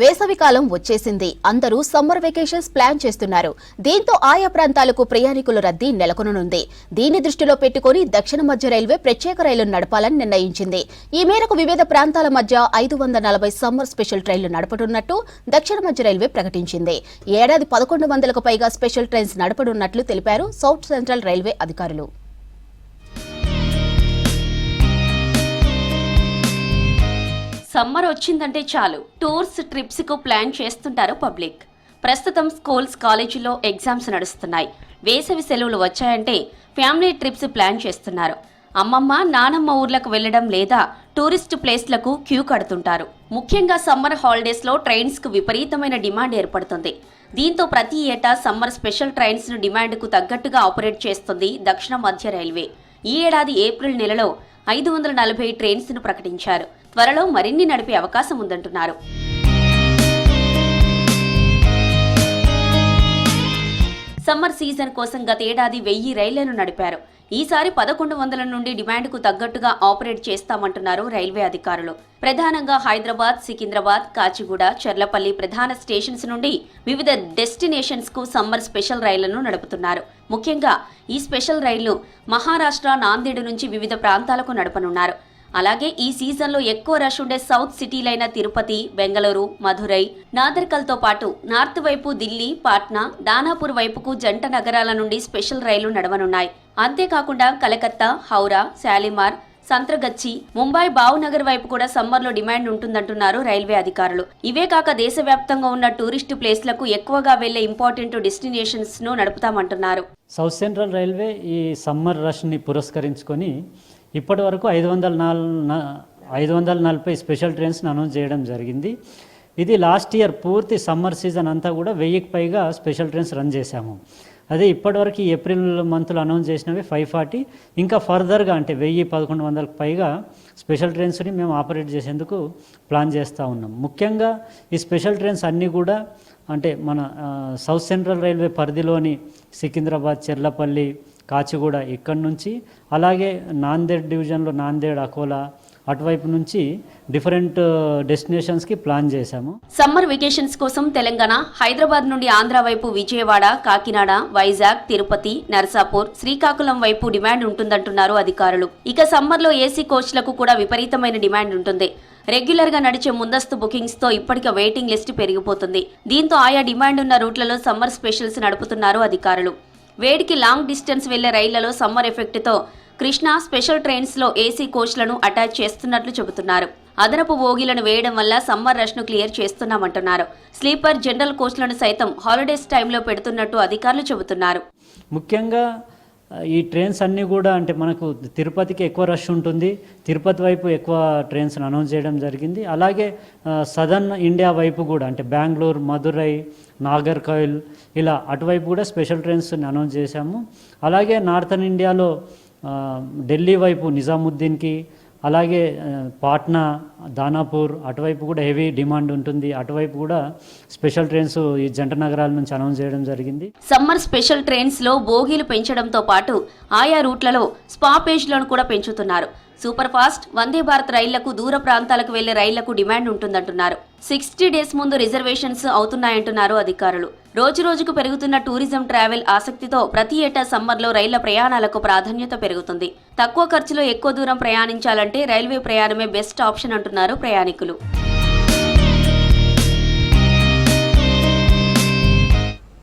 వేసవికాలం వచ్చేసింది. అందరూ సమ్మర్ వెకేషన్స్ ప్లాన్ చేస్తున్నారు. దీంతో ఆయా ప్రాంతాలకు ప్రయాణికుల రద్దీ నెలకొననుంది. దీన్ని దృష్టిలో పెట్టుకుని దక్షిణ మధ్య రైల్వే ప్రత్యేక రైళ్లు నడపాలని నిర్ణయించింది. ఈ మేరకు వివిధ ప్రాంతాల మధ్య 540 సమ్మర్ స్పెషల్ ట్రైన్లు నడపనున్నట్టు దక్షిణ మధ్య రైల్వే ప్రకటించింది. ఈ ఏడాది 1100కు పైగా స్పెషల్ ట్రైన్స్ నడపనున్నట్లు తెలిపారు సౌత్ సెంట్రల్ రైల్వే అధికారులు. సమ్మర్ వచ్చిందంటే చాలు టూర్స్ ట్రిప్స్ కు ప్లాన్ చేస్తుంటారు పబ్లిక్. ప్రస్తుతం స్కూల్స్ కాలేజీలో ఎగ్జామ్స్ నడుస్తున్నాయి. వేసవి సెలవులు వచ్చాయంటే ఫ్యామిలీ ట్రిప్స్ ప్లాన్ చేస్తున్నారు. అమ్మమ్మ నానమ్మ ఊర్లకు వెళ్లడం లేదా టూరిస్ట్ ప్లేస్లకు క్యూ కడుతుంటారు. ముఖ్యంగా సమ్మర్ హాలిడేస్ లో ట్రైన్స్ కు విపరీతమైన డిమాండ్ ఏర్పడుతుంది. దీంతో ప్రతి ఏటా సమ్మర్ స్పెషల్ ట్రైన్స్ ను డిమాండ్ కు తగ్గట్టుగా ఆపరేట్ చేస్తుంది దక్షిణ మధ్య రైల్వే. ఈ ఏడాది ఏప్రిల్ నెలలో 540 ట్రైన్స్ ను ప్రకటించారు. త్వరలో మరిన్ని నడిపే అవకాశం ఉందంటున్నారు. సమ్మర్ సీజన్ కోసం గతేడాది 1000 రైళ్లను నడిపారు. ఈసారి 1100 నుండి డిమాండ్కు తగ్గట్టుగా ఆపరేట్ చేస్తామంటున్నారు రైల్వే అధికారులు. ప్రధానంగా హైదరాబాద్, సికింద్రాబాద్, కాచిగూడ, చర్లపల్లి ప్రధాన స్టేషన్స్ నుండి వివిధ డెస్టినేషన్స్ కు సమ్మర్ స్పెషల్ రైళ్లను నడుపుతున్నారు. ముఖ్యంగా ఈ స్పెషల్ రైళ్లు మహారాష్ట్ర, నాందేడ్ నుంచి వివిధ ప్రాంతాలకు నడపనున్నారు. అలాగే ఈ సీజన్లో ఎక్కువ రష్ ఉండే సౌత్ సిటీలైన తిరుపతి, బెంగళూరు, మధురై, నాదర్కల్తో పాటు నార్త్ వైపు ఢిల్లీ, పాట్నా, దానాపూర్ వైపుకు జంట నగరాల నుండి స్పెషల్ రైళ్లు నడవనున్నాయి. అంతేకాకుండా కలకత్తా, హౌరా, శాలిమార్, సంత్రగచ్చి, ముంబై, భావనగర్ వైపు కూడా సమ్మర్లో డిమాండ్ ఉంటుందంటున్నారు రైల్వే అధికారులు. ఇవే కాక దేశవ్యాప్తంగా ఉన్న టూరిస్టు ప్లేస్లకు ఎక్కువగా వెళ్లే ఇంపార్టెంట్ డెస్టినేషన్స్ ను నడుపుతామంటున్నారు. సౌత్ సెంట్రల్ రైల్వే ఈ సమ్మర్ రష్ ని పురస్కరించుకొని ఇప్పటి వరకు 540 స్పెషల్ ట్రైన్స్ అనౌన్స్ చేయడం జరిగింది. ఇది లాస్ట్ ఇయర్ పూర్తి సమ్మర్ సీజన్ అంతా కూడా 1000కి పైగా స్పెషల్ ట్రైన్స్ రన్ చేశాము. అదే ఇప్పటివరకు ఏప్రిల్ మంత్లో అనౌన్స్ చేసినవి 540, ఇంకా ఫర్దర్గా అంటే 1100కు పైగా స్పెషల్ ట్రైన్స్ని మేము ఆపరేట్ చేసేందుకు ప్లాన్ చేస్తూ ఉన్నాం. ముఖ్యంగా ఈ స్పెషల్ ట్రైన్స్ అన్నీ కూడా అంటే మన సౌత్ సెంట్రల్ రైల్వే పరిధిలోని సికింద్రాబాద్, చెర్లపల్లి, కాచిగూడ ఇక్కడి నుంచి, అలాగే నాందేడ్ డివిజన్లో నాందేడ్, అకోలా అటువైపు నుంచి డిఫరెంట్ డెస్టినేషన్స్కి ప్లాన్ చేశాము. సమ్మర్ వెకేషన్స్ కోసం తెలంగాణ, హైదరాబాద్ నుండి ఆంధ్ర వైపు విజయవాడ, కాకినాడ, వైజాగ్, తిరుపతి, నర్సాపూర్, శ్రీకాకుళం వైపు డిమాండ్ ఉంటుందంటున్నారు అధికారులు. ఇక సమ్మర్లో ఏసీ కోచ్లకు కూడా విపరీతమైన డిమాండ్ ఉంటుంది. రెగ్యులర్ గా నడిచే ముందస్తు బుకింగ్స్ తో ఇప్పటికే వెయిటింగ్ లిస్ట్ పెరిగిపోతుంది. దీంతో ఆయా డిమాండ్ ఉన్న రూట్లలో సమ్మర్ స్పెషల్స్ నడుపుతున్నారు అధికారులు. వేడికి లాంగ్ డిస్టెన్స్ వెళ్లే రైళ్లలో సమ్మర్ ఎఫెక్ట్తో కృష్ణా స్పెషల్ ట్రైన్స్లో ఏసీ కోచ్లను అటాచ్ చేస్తున్నట్లు చెబుతున్నారు. అదనపు బోగీలను వేయడం వల్ల సమ్మర్ రష్ను క్లియర్ చేస్తున్నామంటున్నారు. స్లీపర్, జనరల్ కోచ్లను సైతం హాలిడేస్ టైంలో పెడుతున్నట్టు అధికారులు చెబుతున్నారు. ముఖ్యంగా ఈ ట్రైన్స్ అన్నీ కూడా అంటే మనకు తిరుపతికి ఎక్కువ రష్ ఉంటుంది. తిరుపతి వైపు ఎక్కువ ట్రైన్స్ అనౌన్స్ చేయడం జరిగింది. అలాగే సదర్న్ ఇండియా వైపు కూడా అంటే బెంగళూరు, మధురై, నాగర్కోయిల్ ఇలా అటువైపు కూడా స్పెషల్ ట్రైన్స్ అనౌన్స్ చేశాము. అలాగే నార్థన్ ఇండియాలో ఢిల్లీ వైపు నిజాముద్దీన్కి, అలాగే పాట్నా, దానాపూర్ అటువైపు కూడా హెవీ డిమాండ్ ఉంటుంది. అటువైపు కూడా స్పెషల్ ట్రైన్స్ ఈ జంట నగరాల నుంచి అనౌన్స్ చేయడం జరిగింది. సమ్మర్ స్పెషల్ ట్రైన్స్ లో బోగీలు పెంచడంతో పాటు ఆయా రూట్లలో స్పాపేజ్లను కూడా పెంచుతున్నారు. సూపర్ ఫాస్ట్, వందే భారత్ రైళ్లకు దూర ప్రాంతాలకు వెళ్లే రైళ్లకు డిమాండ్ ఉంటుందంటున్నారు. 60 డేస్ ముందు రిజర్వేషన్స్ అవుతున్నాయంటున్నారు అధికారులు. రోజు రోజుకు పెరుగుతున్న టూరిజం ట్రావెల్ ఆసక్తితో ప్రతి ఏటా సమ్మర్లో రైళ్ల ప్రయాణాలకు ప్రాధాన్యత పెరుగుతుంది. తక్కువ ఖర్చులో ఎక్కువ దూరం ప్రయాణించాలంటే రైల్వే ప్రయాణమే బెస్ట్ ఆప్షన్ అంటున్నారు ప్రయాణికులు.